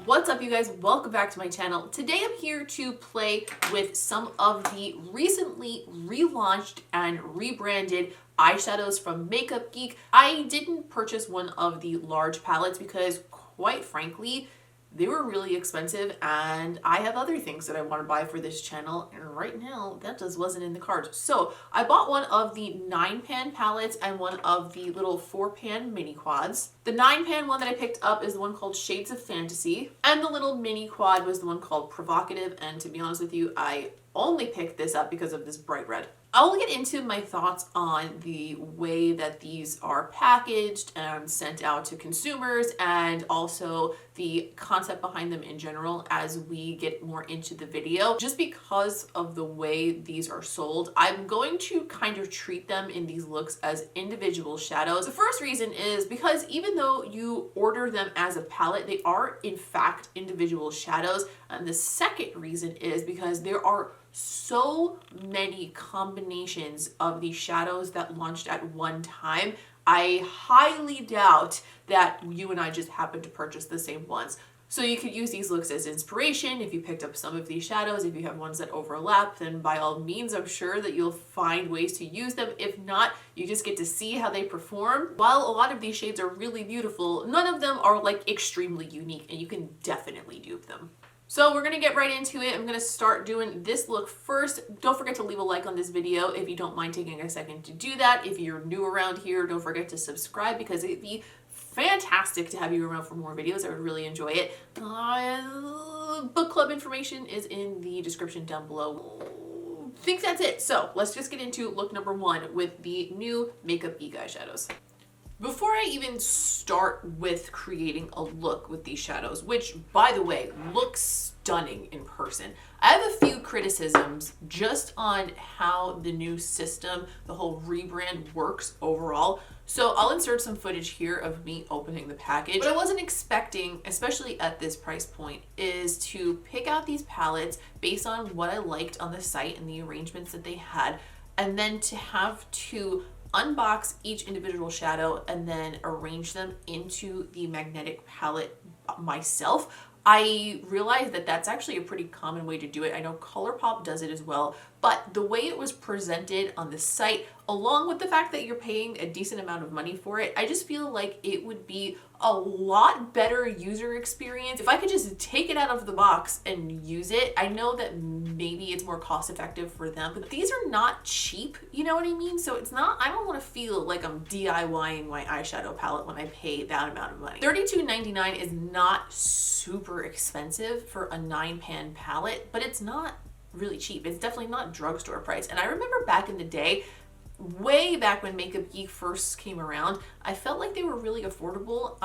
What's up, you guys? Welcome back to my channel. Today I'm here to play with some of the recently relaunched and rebranded eyeshadows from Makeup Geek. I didn't purchase one of the large palettes because, quite frankly, they were really expensive and I have other things that I want to buy for this channel, and right now that just wasn't in the cards. So I bought one of the 9-pan palettes and one of the little 4-pan mini quads. The 9-pan one that I picked up is the one called Shades of Fantasy, and the little mini quad was the one called Provocative, and to be honest with you, I only picked this up because of this bright red. I'll get into my thoughts on the way that these are packaged and sent out to consumers, and also the concept behind them in general as we get more into the video. Just because of the way these are sold, I'm going to kind of treat them in these looks as individual shadows. The first reason is because even though you order them as a palette, they are in fact individual shadows. And the second reason is because there are so many combinations of these shadows that launched at one time. I highly doubt that you and I just happened to purchase the same ones. So you could use these looks as inspiration. If you picked up some of these shadows, if you have ones that overlap, then by all means, I'm sure that you'll find ways to use them. If not, you just get to see how they perform. While a lot of these shades are really beautiful, none of them are like extremely unique, and you can definitely dupe them. So we're gonna get right into it. I'm gonna start doing this look first. Don't forget to leave a like on this video if you don't mind taking a second to do that. If you're new around here, don't forget to subscribe because it'd be fantastic to have you around for more videos. I would really enjoy it. Book club information is in the description down below. I think that's it. So let's just get into look number one with the new Makeup Geek eyeshadows. Before I even start with creating a look with these shadows, which by the way, looks stunning in person, I have a few criticisms just on how the new system, the whole rebrand works overall. So I'll insert some footage here of me opening the package. What I wasn't expecting, especially at this price point, is to pick out these palettes based on what I liked on the site and the arrangements that they had, and then to have to unbox each individual shadow and then arrange them into the magnetic palette myself. I realized that that's actually a pretty common way to do it. I know ColourPop does it as well, but the way it was presented on the site, along with the fact that you're paying a decent amount of money for it, I just feel like it would be a lot better user experience if I could just take it out of the box and use it. I know that maybe it's more cost effective for them, but these are not cheap, you know what I mean? So it's not, I don't want to feel like I'm DIYing my eyeshadow palette when I pay that amount of money. $32.99 is not super expensive for a 9-pan palette, but it's not really cheap. It's definitely not drugstore price. And I remember back in the day, way back when Makeup Geek first came around, I felt like they were really affordable.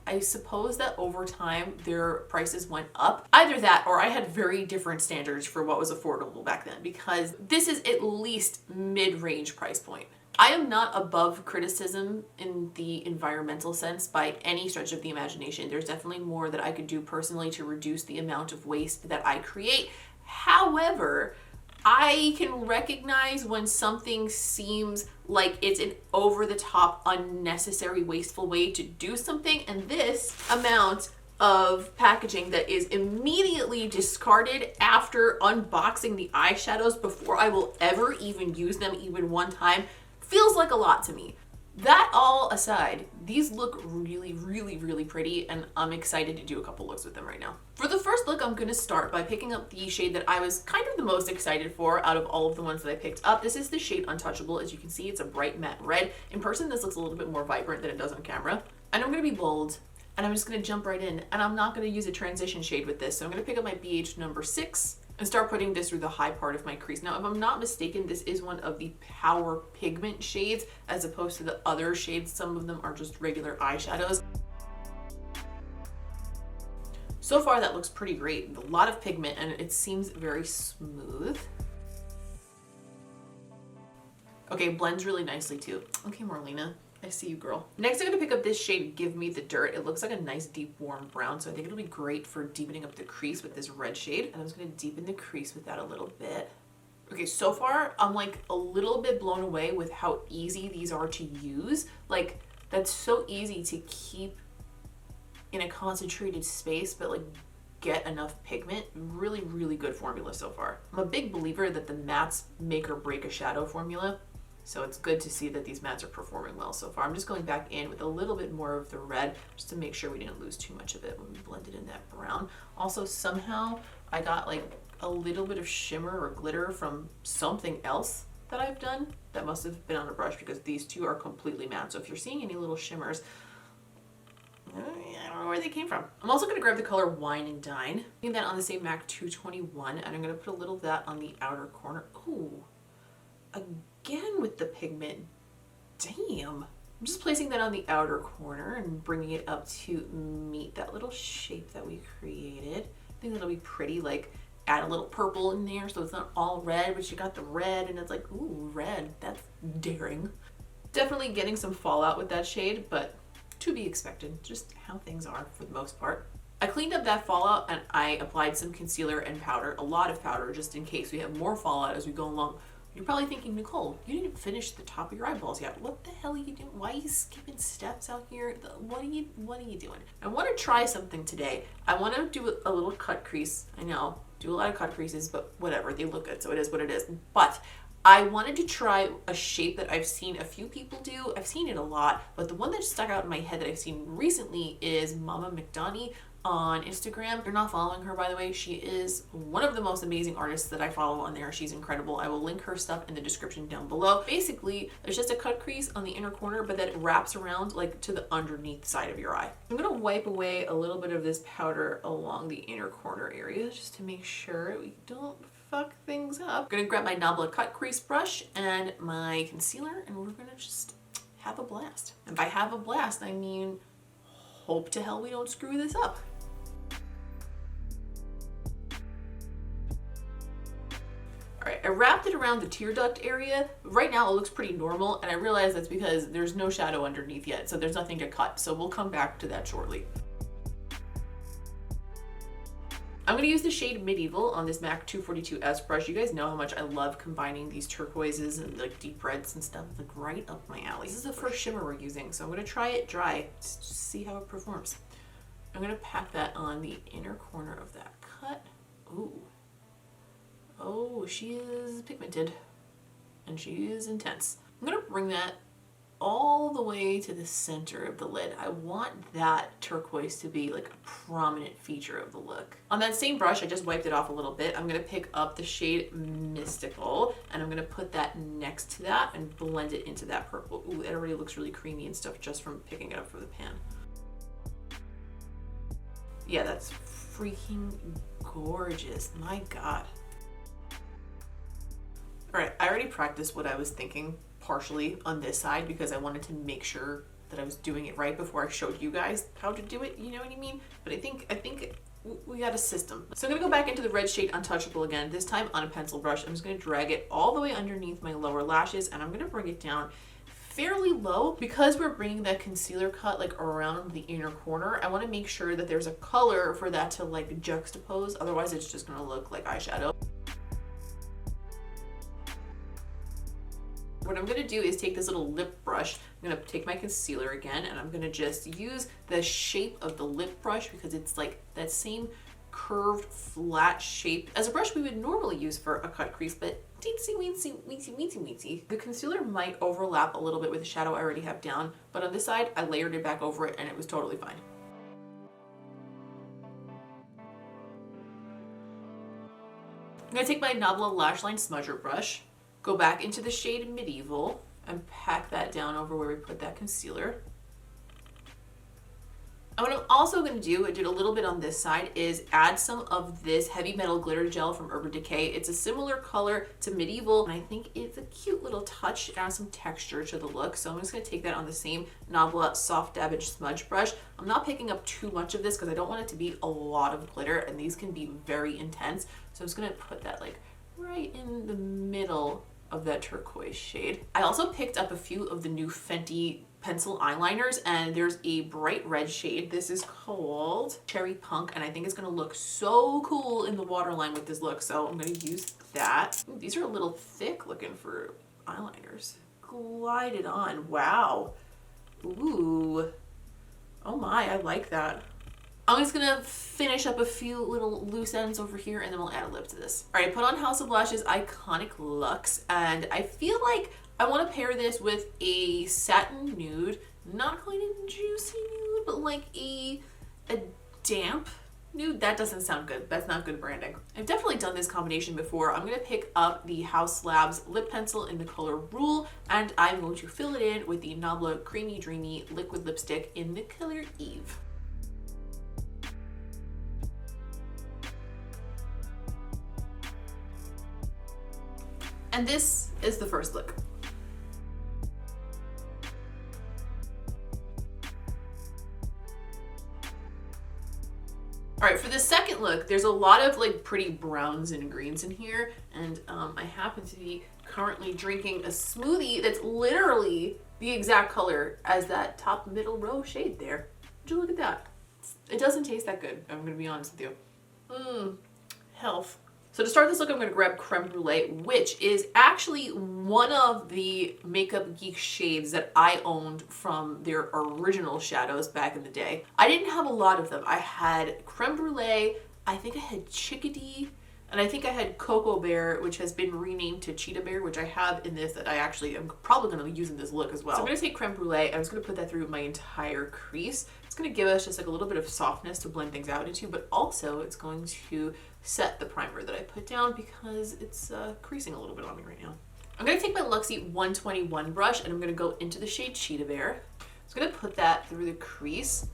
I suppose that over time their prices went up. Either that or I had very different standards for what was affordable back then, because this is at least mid-range price point. I am not above criticism in the environmental sense by any stretch of the imagination. There's definitely more that I could do personally to reduce the amount of waste that I create. However, I can recognize when something seems like it's an over-the-top, unnecessary, wasteful way to do something, and this amount of packaging that is immediately discarded after unboxing the eyeshadows before I will ever even use them even one time feels like a lot to me. That all aside, these look really, really, really pretty, and I'm excited to do a couple looks with them right now. For the first look, I'm gonna start by picking up the shade that I was kind of the most excited for out of all of the ones that I picked up. This is the shade Untouchable. As you can see, it's a bright matte red. In person, this looks a little bit more vibrant than it does on camera. And I'm gonna be bold, and I'm just gonna jump right in, and I'm not gonna use a transition shade with this. So I'm gonna pick up my BH number 6 and start putting this through the high part of my crease. Now, if I'm not mistaken, this is one of the Power Pigment shades as opposed to the other shades. Some of them are just regular eyeshadows. So far, that looks pretty great. A lot of pigment, and it seems very smooth. Okay, blends really nicely too. Okay, Marlena, I see you, girl. Next, I'm gonna pick up this shade, Give Me the Dirt. It looks like a nice deep warm brown, so I think it'll be great for deepening up the crease with this red shade. And I'm just gonna deepen the crease with that a little bit. Okay, so far, I'm like a little bit blown away with how easy these are to use. Like, that's so easy to keep in a concentrated space, but like get enough pigment. Really, really good formula so far. I'm a big believer that the mattes make or break a shadow formula. So it's good to see that these mattes are performing well so far. I'm just going back in with a little bit more of the red just to make sure we didn't lose too much of it when we blended in that brown. Also, somehow I got like a little bit of shimmer or glitter from something else that I've done. That must have been on a brush because these two are completely matte. So if you're seeing any little shimmers, I don't know where they came from. I'm also going to grab the color Wine and Dine. Putting that on the same MAC 221, and I'm going to put a little of that on the outer corner. Ooh, again with the pigment. Damn. I'm just placing that on the outer corner and bringing it up to meet that little shape that we created. I think that'll be pretty. Like, add a little purple in there so it's not all red, but you got the red and it's like, ooh, red. That's daring. Definitely getting some fallout with that shade, but to be expected, just how things are for the most part. I cleaned up that fallout and I applied some concealer and powder, a lot of powder, just in case we have more fallout as we go along. You're probably thinking, Nicole, you didn't finish the top of your eyeballs yet. What the hell are you doing? Why are you skipping steps out here? What are you doing? I want to try something today. I want to do a little cut crease. I know, do a lot of cut creases, but whatever, they look good, so it is what it is. But I wanted to try a shape that I've seen a few people do. I've seen it a lot, but the one that stuck out in my head that I've seen recently is Mama McDonnie on Instagram. If you're not following her, by the way, she is one of the most amazing artists that I follow on there. She's incredible. I will link her stuff in the description down below. Basically, there's just a cut crease on the inner corner, but that it wraps around like to the underneath side of your eye. I'm gonna wipe away a little bit of this powder along the inner corner area just to make sure we don't fuck things up. I'm gonna grab my NABLA cut crease brush and my concealer, and we're gonna just have a blast. And by have a blast, I mean hope to hell we don't screw this up. Alright, I wrapped it around the tear duct area. Right now it looks pretty normal, and I realize that's because there's no shadow underneath yet, so there's nothing to cut. So we'll come back to that shortly. I'm going to use the shade Medieval on this MAC 242S brush. You guys know how much I love combining these turquoises and like deep reds and stuff. It's like right up my alley. This is the first shimmer we're using, so I'm going to try it dry just to see how it performs. I'm going to pack that on the inner corner of that cut. Ooh. Oh, she is pigmented and she is intense. I'm going to bring that all the way to the center of the lid. I want that turquoise to be like a prominent feature of the look. On that same brush, I just wiped it off a little bit. I'm gonna pick up the shade Mystical and I'm gonna put that next to that and blend it into that purple. Ooh, it already looks really creamy and stuff just from picking it up from the pan. Yeah, that's freaking gorgeous. My God. All right, I already practiced what I was thinking partially on this side because I wanted to make sure that I was doing it right before I showed you guys how to do it, you know what I mean? But I think we got a system. So I'm gonna go back into the red shade Untouchable again, this time on a pencil brush. I'm just gonna drag it all the way underneath my lower lashes and I'm gonna bring it down fairly low. Because we're bringing that concealer cut like around the inner corner, I wanna make sure that there's a color for that to like juxtapose, otherwise it's just gonna look like eyeshadow. What I'm gonna do is take this little lip brush, I'm gonna take my concealer again, and I'm gonna just use the shape of the lip brush because it's like that same curved, flat shape as a brush we would normally use for a cut crease, but teensy weensy, weensy, weensy, weensy. The concealer might overlap a little bit with the shadow I already have down, but on this side, I layered it back over it and it was totally fine. I'm gonna take my NABLA Lash Line Smudger brush, go back into the shade Medieval and pack that down over where we put that concealer. And what I'm also going to do, I did a little bit on this side, is add some of this Heavy Metal Glitter Gel from Urban Decay. It's a similar color to Medieval, and I think it's a cute little touch, add some texture to the look. So I'm just going to take that on the same NABLA Soft Dabbage Smudge brush. I'm not picking up too much of this because I don't want it to be a lot of glitter, and these can be very intense. So I'm just going to put that like right in the middle of that turquoise shade. I also picked up a few of the new Fenty pencil eyeliners, and there's a bright red shade. This is called Cherry Punk, and I think it's gonna look so cool in the waterline with this look, so I'm gonna use that. Ooh, these are a little thick looking for eyeliners. Glide it on, wow. Ooh, oh my, I like that. I'm just gonna finish up a few little loose ends over here and then we'll add a lip to this. All right, I put on House of Lashes Iconic Luxe, and I feel like I want to pair this with a satin nude, not quite a juicy nude, but like a damp nude. That doesn't sound good. That's not good branding. I've definitely done this combination before. I'm going to pick up the Haus Labs lip pencil in the color Rule, and I'm going to fill it in with the NABLA Creamy Dreamy liquid lipstick in the color Eve. And this is the first look. All right, for the second look, there's a lot of like pretty browns and greens in here, and I happen to be currently drinking a smoothie that's literally the exact color as that top middle row shade there. Would you look at that? It doesn't taste that good, I'm gonna be honest with you. Health. So to start this look, I'm gonna grab Creme Brulee, which is actually one of the Makeup Geek shades that I owned from their original shadows back in the day. I didn't have a lot of them. I had Creme Brulee, I think I had Chickadee, and I think I had Cocoa Bear, which has been renamed to Cheetah Bear, which I have in this that I actually am probably gonna use in this look as well. So I'm gonna take Creme Brulee, I'm just gonna put that through my entire crease. It's gonna give us just like a little bit of softness to blend things out into, but also it's going to set the primer that I put down because it's creasing a little bit on me right now. I'm gonna take my LUXE 121 brush and I'm gonna go into the shade Cheetah Bear. I'm just gonna put that through the crease,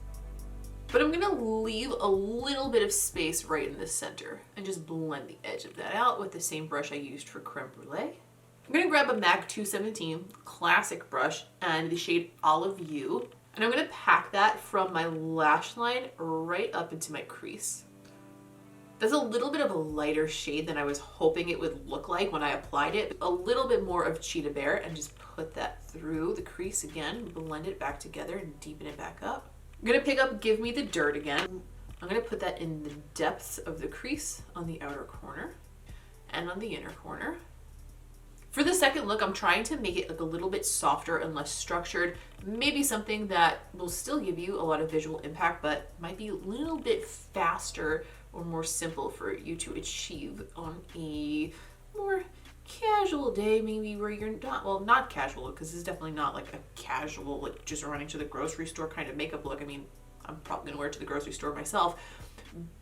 but I'm gonna leave a little bit of space right in the center and just blend the edge of that out with the same brush I used for Creme Brulee. I'm gonna grab a MAC 217 classic brush and the shade Olive You, and I'm gonna pack that from my lash line right up into my crease. That's a little bit of a lighter shade than I was hoping it would look like when I applied it. A little bit more of Cheetah Bear, and just put that through the crease again, blend it back together and deepen it back up. I'm gonna pick up Give Me the Dirt again. I'm gonna put that in the depths of the crease on the outer corner and on the inner corner. For the second look, I'm trying to make it like a little bit softer and less structured. Maybe something that will still give you a lot of visual impact, but might be a little bit faster or more simple for you to achieve on a more casual day, maybe where you're not, well, not casual, because this is definitely not like a casual, like just running to the grocery store kind of makeup look. I mean, I'm probably gonna wear it to the grocery store myself,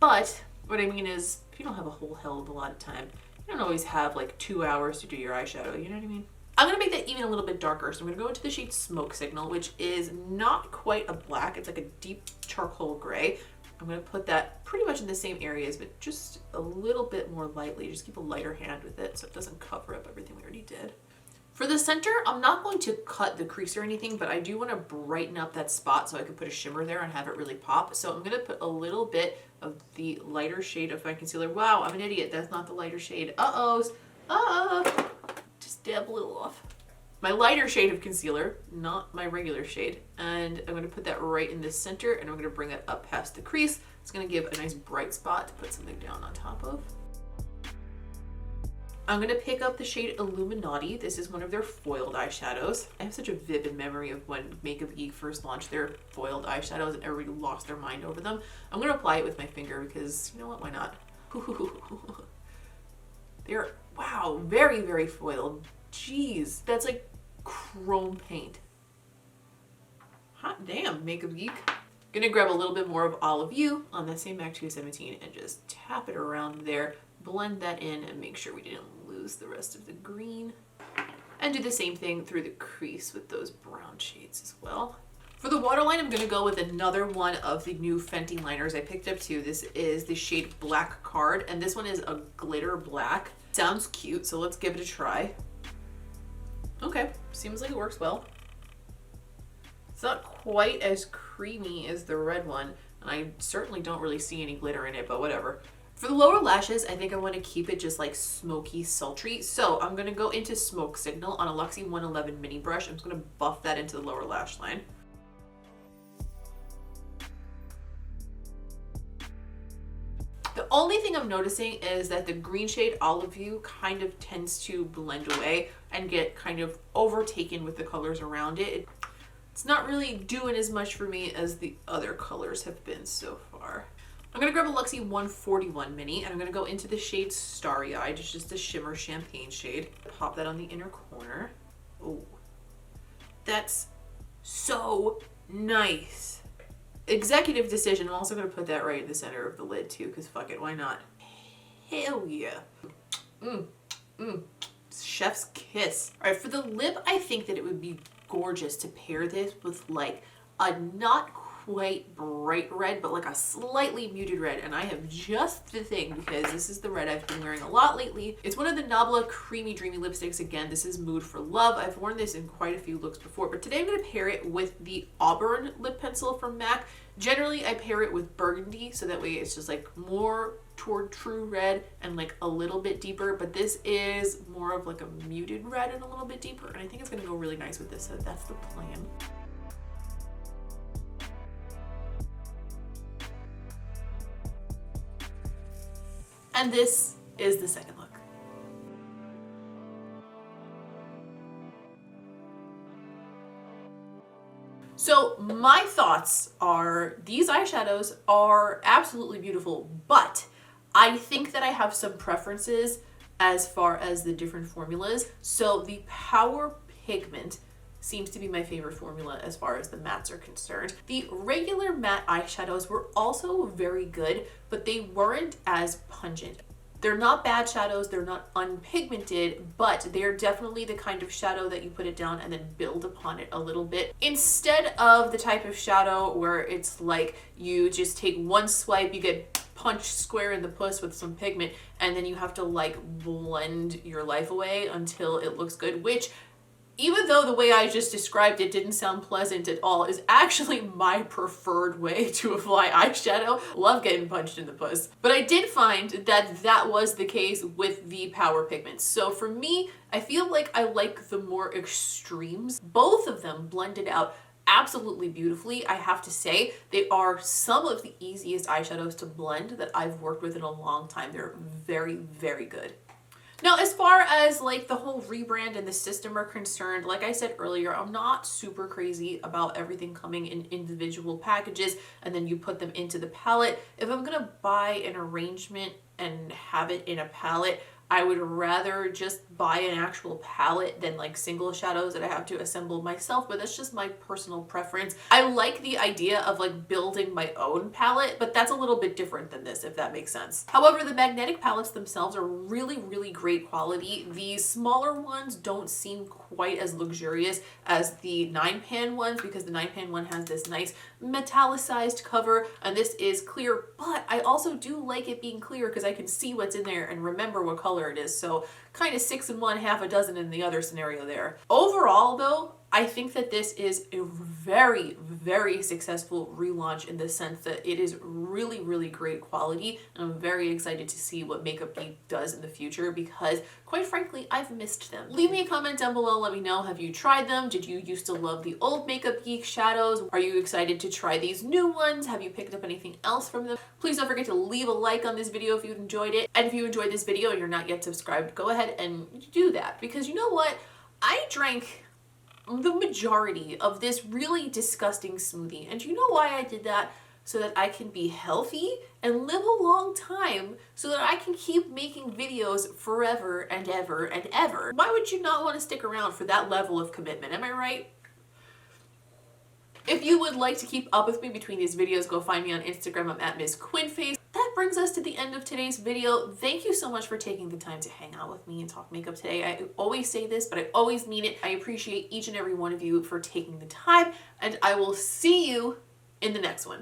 but what I mean is, if you don't have a whole hell of a lot of time, you don't always have like 2 hours to do your eyeshadow, you know what I mean? I'm gonna make that even a little bit darker, so I'm gonna go into the shade Smoke Signal, which is not quite a black, it's like a deep charcoal gray. I'm gonna put that pretty much in the same areas, but just a little bit more lightly. Just keep a lighter hand with it so it doesn't cover up everything we already did. For the center, I'm not going to cut the crease or anything, but I do want to brighten up that spot so I can put a shimmer there and have it really pop. So I'm gonna put a little bit of the lighter shade of my concealer. Wow, I'm an idiot. That's not the lighter shade. Just dab a little off. My lighter shade of concealer, not my regular shade. And I'm gonna put that right in the center, and I'm gonna bring that up past the crease. It's gonna give a nice bright spot to put something down on top of. I'm gonna pick up the shade Illuminati. This is one of their foiled eyeshadows. I have such a vivid memory of when Makeup Geek first launched their foiled eyeshadows and everybody lost their mind over them. I'm gonna apply it with my finger because, you know what, why not? They're, wow, very, very foiled. Jeez, that's like chrome paint. Hot damn, Makeup Geek. Gonna grab a little bit more of Olive You on that same MAC 217 and just tap it around there, blend that in and make sure we didn't lose the rest of the green. And do the same thing through the crease with those brown shades as well. For the waterline, I'm gonna go with another one of the new Fenty liners I picked up too. This is the shade Black Card, and this one is a glitter black. Sounds cute, so let's give it a try. Okay, seems like it works well. It's not quite as creamy as the red one, and I certainly don't really see any glitter in it, but whatever. For the lower lashes, I think I want to keep it just like smoky, sultry. So I'm going to go into Smoke Signal on a LUXE 111 mini brush. I'm just going to buff that into the lower lash line. The only thing I'm noticing is that the green shade Olive You kind of tends to blend away and get kind of overtaken with the colors around it. It's not really doing as much for me as the other colors have been so far. I'm gonna grab a LUXE 141 mini and I'm gonna go into the shade Starry Eyed, it's just a shimmer champagne shade. Pop that on the inner corner. Oh, that's so nice. Executive decision. I'm also gonna put that right in the center of the lid too, because fuck it, why not? Hell yeah. Chef's kiss. All right, for the lip, I think that it would be gorgeous to pair this with like a not quite bright red, but like a slightly muted red. And I have just the thing, because this is the red I've been wearing a lot lately. It's one of the NABLA Creamy Dreamy lipsticks. Again, this is Mood for Love. I've worn this in quite a few looks before, but today I'm gonna pair it with the Auburn lip pencil from MAC. Generally, I pair it with burgundy, so that way it's just like more toward true red and like a little bit deeper, but this is more of like a muted red and a little bit deeper, and I think it's gonna go really nice with this, so that's the plan. And this is the second look. So my thoughts are these eyeshadows are absolutely beautiful, but I think that I have some preferences as far as the different formulas. So the Power Pigment seems to be my favorite formula as far as the mattes are concerned. The regular matte eyeshadows were also very good, but they weren't as pungent. They're not bad shadows, they're not unpigmented, but they're definitely the kind of shadow that you put it down and then build upon it a little bit. Instead of the type of shadow where it's like you just take one swipe, you get punched square in the puss with some pigment, and then you have to like blend your life away until it looks good, which, even though the way I just described it didn't sound pleasant at all, is actually my preferred way to apply eyeshadow. Love getting punched in the puss. But I did find that that was the case with the Power Pigments. So for me, I feel like I like the more extremes. Both of them blended out absolutely beautifully. I have to say, they are some of the easiest eyeshadows to blend that I've worked with in a long time. They're very, very good. Now, as far as like the whole rebrand and the system are concerned, like I said earlier, I'm not super crazy about everything coming in individual packages and then you put them into the palette. If I'm gonna buy an arrangement and have it in a palette, I would rather just buy an actual palette than like single shadows that I have to assemble myself, but that's just my personal preference. I like the idea of like building my own palette, but that's a little bit different than this, if that makes sense. However, the magnetic palettes themselves are really, really great quality. The smaller ones don't seem quite as luxurious as the 9-pan ones, because the 9-pan one has this nice metallicized cover and this is clear, but I also do like it being clear because I can see what's in there and remember what color it is. So kind of 6 in one, half a dozen in the other scenario there. Overall though, I think that this is a very, very successful relaunch in the sense that it is really, really great quality. And I'm very excited to see what Makeup Geek does in the future because, quite frankly, I've missed them. Leave me a comment down below. Let me know, have you tried them? Did you used to love the old Makeup Geek shadows? Are you excited to try these new ones? Have you picked up anything else from them? Please don't forget to leave a like on this video if you enjoyed it. And if you enjoyed this video and you're not yet subscribed, go ahead and do that, because you know what? I drank the majority of this really disgusting smoothie. And you know why I did that? So that I can be healthy and live a long time, so that I can keep making videos forever and ever and ever. Why would you not want to stick around for that level of commitment? Am I right? If you would like to keep up with me between these videos, go find me on Instagram. I'm at Ms. Quinface. That brings us to the end of today's video. Thank you so much for taking the time to hang out with me and talk makeup today. I always say this, but I always mean it. I appreciate each and every one of you for taking the time, and I will see you in the next one.